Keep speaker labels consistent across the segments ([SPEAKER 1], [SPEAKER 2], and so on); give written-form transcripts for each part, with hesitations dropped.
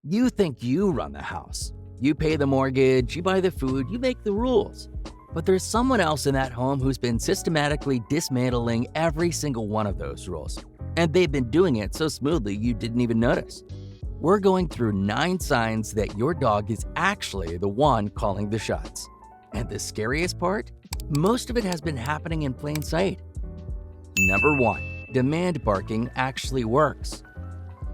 [SPEAKER 1] You think you run the house. You pay the mortgage, you buy the food, you make the rules. But there's someone else in that home who's been systematically dismantling every single one of those rules. And they've been doing it so smoothly you didn't even notice. We're going through 9 signs that your dog is actually the one calling the shots. And the scariest part? Most of it has been happening in plain sight. Number 1. Demand barking actually works.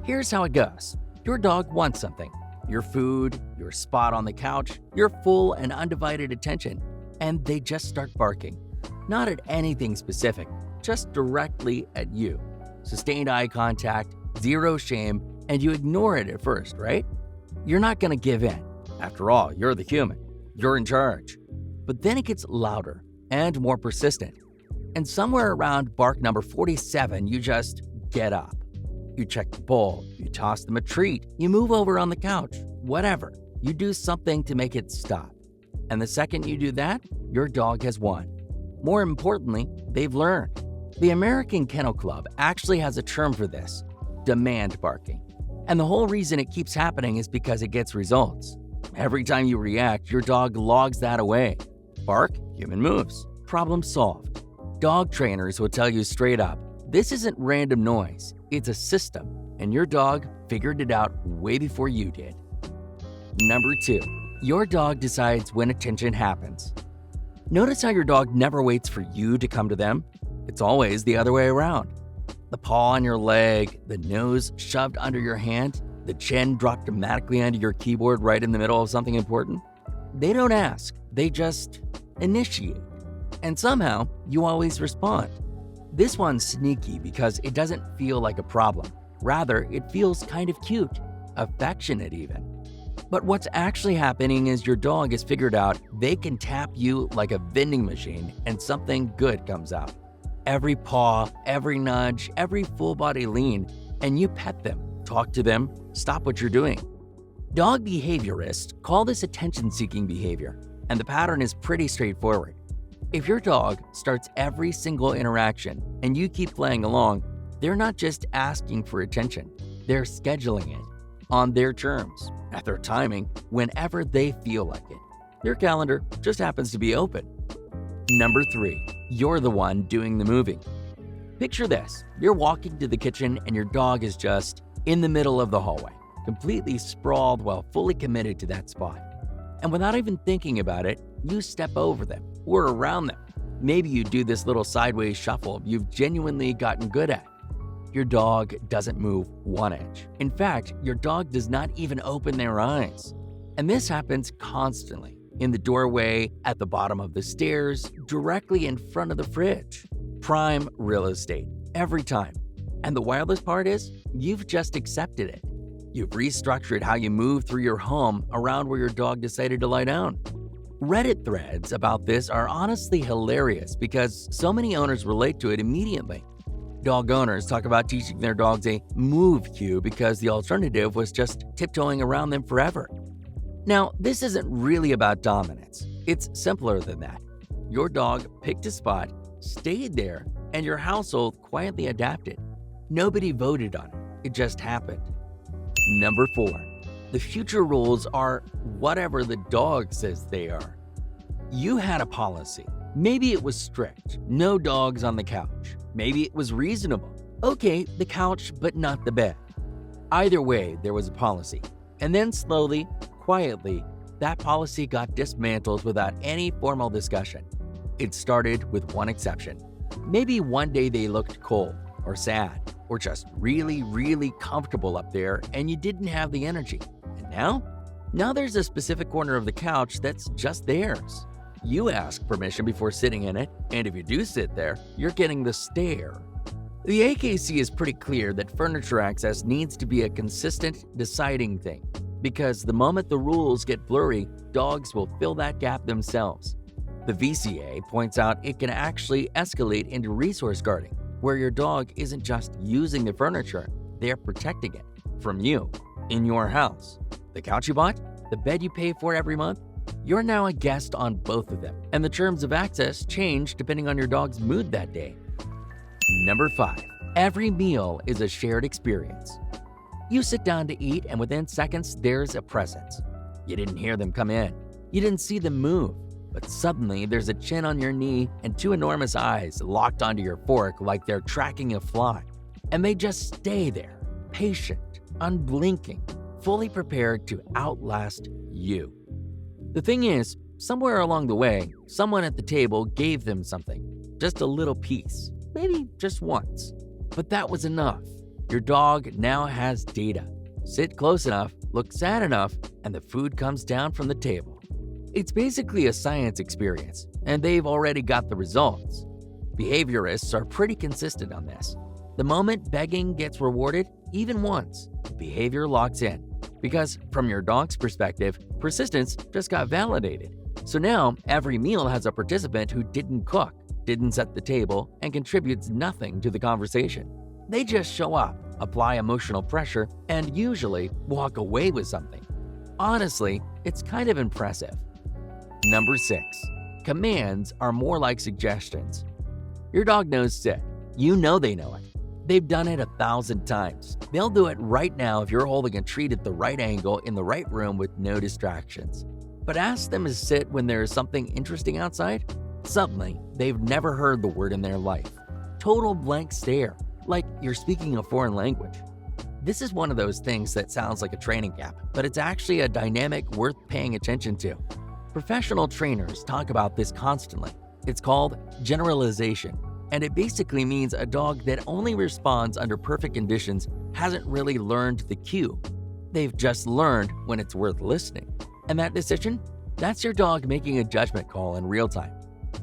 [SPEAKER 1] Here's how it goes. Your dog wants something. Your food, your spot on the couch, your full and undivided attention. And they just start barking. Not at anything specific, just directly at you. Sustained eye contact, zero shame, and you ignore it at first, right? You're not going to give in. After all, you're the human. You're in charge. But then it gets louder and more persistent. And somewhere around bark number 47, you just get up. You check the bowl, you toss them a treat, you move over on the couch, whatever. You do something to make it stop. And the second you do that, your dog has won. More importantly, they've learned. The American Kennel Club actually has a term for this: demand barking. And the whole reason it keeps happening is because it gets results. Every time you react, your dog logs that away. Bark, human moves. Problem solved. Dog trainers will tell you straight up, this isn't random noise, it's a system, and your dog figured it out way before you did. Number 2, your dog decides when attention happens. Notice how your dog never waits for you to come to them? It's always the other way around. The paw on your leg, the nose shoved under your hand, the chin dropped dramatically onto your keyboard right in the middle of something important. They don't ask, they just initiate. And somehow, you always respond. This one's sneaky because it doesn't feel like a problem. Rather, it feels kind of cute, affectionate even. But what's actually happening is your dog has figured out they can tap you like a vending machine and something good comes out. Every paw, every nudge, every full body lean, and you pet them, talk to them, stop what you're doing. Dog behaviorists call this attention-seeking behavior, and the pattern is pretty straightforward. If your dog starts every single interaction and you keep playing along, they're not just asking for attention, they're scheduling it on their terms, at their timing, whenever they feel like it. Their calendar just happens to be open. Number 3, you're the one doing the moving. Picture this, you're walking to the kitchen and your dog is just in the middle of the hallway, completely sprawled while fully committed to that spot. And without even thinking about it, you step over them or around them. Maybe you do this little sideways shuffle you've genuinely gotten good at. Your dog doesn't move 1 inch. In fact, your dog does not even open their eyes. And this happens constantly. In the doorway, at the bottom of the stairs, directly in front of the fridge. Prime real estate, every time. And the wildest part is, you've just accepted it. You've restructured how you move through your home around where your dog decided to lie down. Reddit threads about this are honestly hilarious because so many owners relate to it immediately. Dog owners talk about teaching their dogs a move cue because the alternative was just tiptoeing around them forever. Now, this isn't really about dominance. It's simpler than that. Your dog picked a spot, stayed there, and your household quietly adapted. Nobody voted on it. It just happened. Number 4. The future rules are whatever the dog says they are. You had a policy. Maybe it was strict, no dogs on the couch. Maybe it was reasonable. Okay, the couch, but not the bed. Either way, there was a policy. And then slowly, quietly, that policy got dismantled without any formal discussion. It started with one exception. Maybe one day they looked cold or sad or just really, really comfortable up there and you didn't have the energy. And now? Now there's a specific corner of the couch that's just theirs. You ask permission before sitting in it, and if you do sit there, you're getting the stare. The AKC is pretty clear that furniture access needs to be a consistent, deciding thing, because the moment the rules get blurry, dogs will fill that gap themselves. The VCA points out it can actually escalate into resource guarding, where your dog isn't just using the furniture, they're protecting it from you, in your house. The couch you bought, the bed you pay for every month, you're now a guest on both of them, and the terms of access change depending on your dog's mood that day. Number 5. Every meal is a shared experience. You sit down to eat, and within seconds, there's a presence. You didn't hear them come in. You didn't see them move. But suddenly, there's a chin on your knee and two enormous eyes locked onto your fork like they're tracking a fly. And they just stay there, patient, unblinking, fully prepared to outlast you. The thing is, somewhere along the way, someone at the table gave them something, just a little piece, maybe just once. But that was enough. Your dog now has data. Sit close enough, look sad enough, and the food comes down from the table. It's basically a science experience, and they've already got the results. Behaviorists are pretty consistent on this. The moment begging gets rewarded, even once, behavior locks in. Because from your dog's perspective, persistence just got validated. So now, every meal has a participant who didn't cook, didn't set the table, and contributes nothing to the conversation. They just show up, apply emotional pressure, and usually walk away with something. Honestly, it's kind of impressive. Number 6. Commands are more like suggestions. Your dog knows sit. You know they know it. They've done it 1,000 times. They'll do it right now if you're holding a treat at the right angle in the right room with no distractions. But ask them to sit when there is something interesting outside. Suddenly, they've never heard the word in their life. Total blank stare, like you're speaking a foreign language. This is one of those things that sounds like a training gap, but it's actually a dynamic worth paying attention to. Professional trainers talk about this constantly. It's called generalization, and it basically means a dog that only responds under perfect conditions hasn't really learned the cue. They've just learned when it's worth listening. And that decision? That's your dog making a judgment call in real time.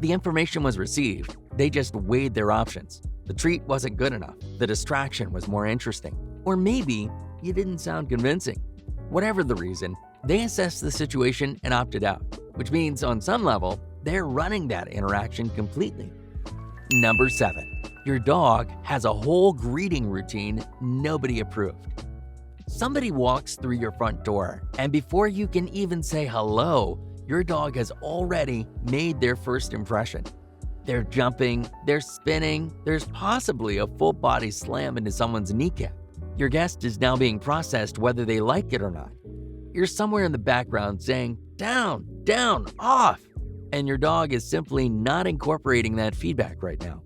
[SPEAKER 1] The information was received, they just weighed their options. The treat wasn't good enough, the distraction was more interesting. Or maybe you didn't sound convincing. Whatever the reason, they assessed the situation and opted out, which means on some level, they're running that interaction completely. Number 7. Your dog has a whole greeting routine nobody approved. Somebody walks through your front door, and before you can even say hello, your dog has already made their first impression. They're jumping, they're spinning, there's possibly a full body slam into someone's kneecap. Your guest is now being processed whether they like it or not. You're somewhere in the background saying, down, down, off, and your dog is simply not incorporating that feedback right now.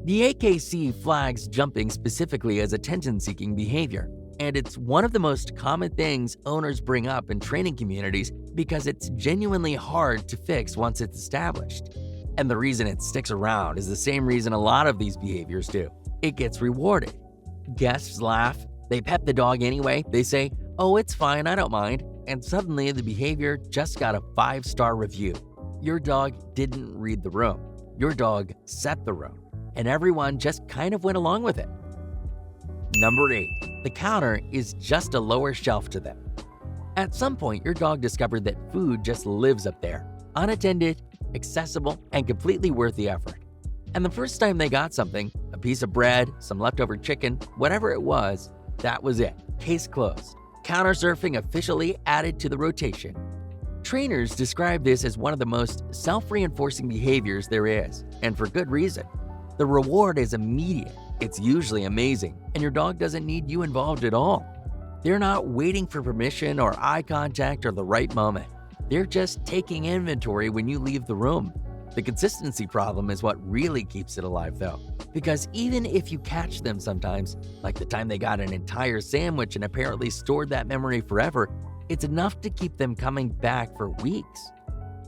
[SPEAKER 1] The AKC flags jumping specifically as attention-seeking behavior, and it's one of the most common things owners bring up in training communities because it's genuinely hard to fix once it's established. And the reason it sticks around is the same reason a lot of these behaviors do. It gets rewarded. Guests laugh, they pet the dog anyway, they say, "Oh, it's fine, I don't mind," and suddenly the behavior just got a 5-star review. Your dog didn't read the room. Your dog set the room, and everyone just kind of went along with it. Number 8. The counter is just a lower shelf to them. At some point, your dog discovered that food just lives up there, unattended, accessible, and completely worth the effort. And the first time they got something, a piece of bread, some leftover chicken, whatever it was, that was it. Case closed. Counter surfing officially added to the rotation. Trainers describe this as one of the most self-reinforcing behaviors there is, and for good reason. The reward is immediate, it's usually amazing, and your dog doesn't need you involved at all. They're not waiting for permission or eye contact or the right moment. They're just taking inventory when you leave the room. The consistency problem is what really keeps it alive though, because even if you catch them sometimes, like the time they got an entire sandwich and apparently stored that memory forever, it's enough to keep them coming back for weeks.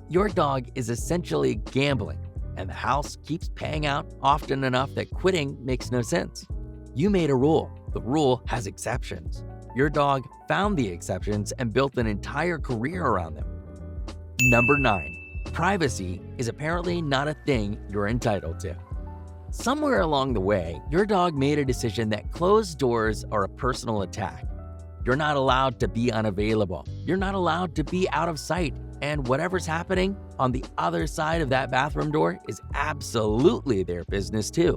[SPEAKER 1] Your dog is essentially gambling, and the house keeps paying out often enough that quitting makes no sense. You made a rule. The rule has exceptions. Your dog found the exceptions and built an entire career around them. Number 9. Privacy is apparently not a thing you're entitled to. Somewhere along the way, your dog made a decision that closed doors are a personal attack. You're not allowed to be unavailable. You're not allowed to be out of sight. And whatever's happening on the other side of that bathroom door is absolutely their business too.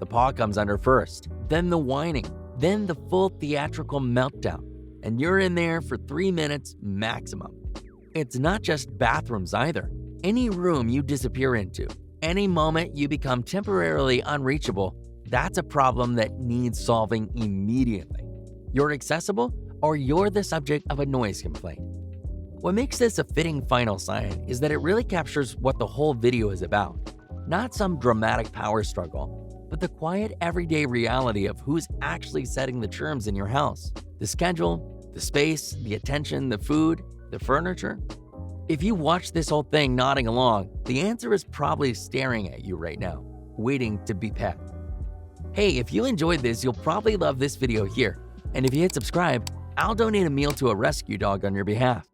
[SPEAKER 1] The paw comes under first, then the whining, then the full theatrical meltdown. And you're in there for 3 minutes maximum. It's not just bathrooms either. Any room you disappear into, any moment you become temporarily unreachable, that's a problem that needs solving immediately. You're accessible, or you're the subject of a noise complaint. What makes this a fitting final sign is that it really captures what the whole video is about. Not some dramatic power struggle, but the quiet everyday reality of who's actually setting the terms in your house. The schedule, the space, the attention, the food, the furniture. If you watch this whole thing nodding along, the answer is probably staring at you right now, waiting to be pet. Hey, if you enjoyed this, you'll probably love this video here. And if you hit subscribe, I'll donate a meal to a rescue dog on your behalf.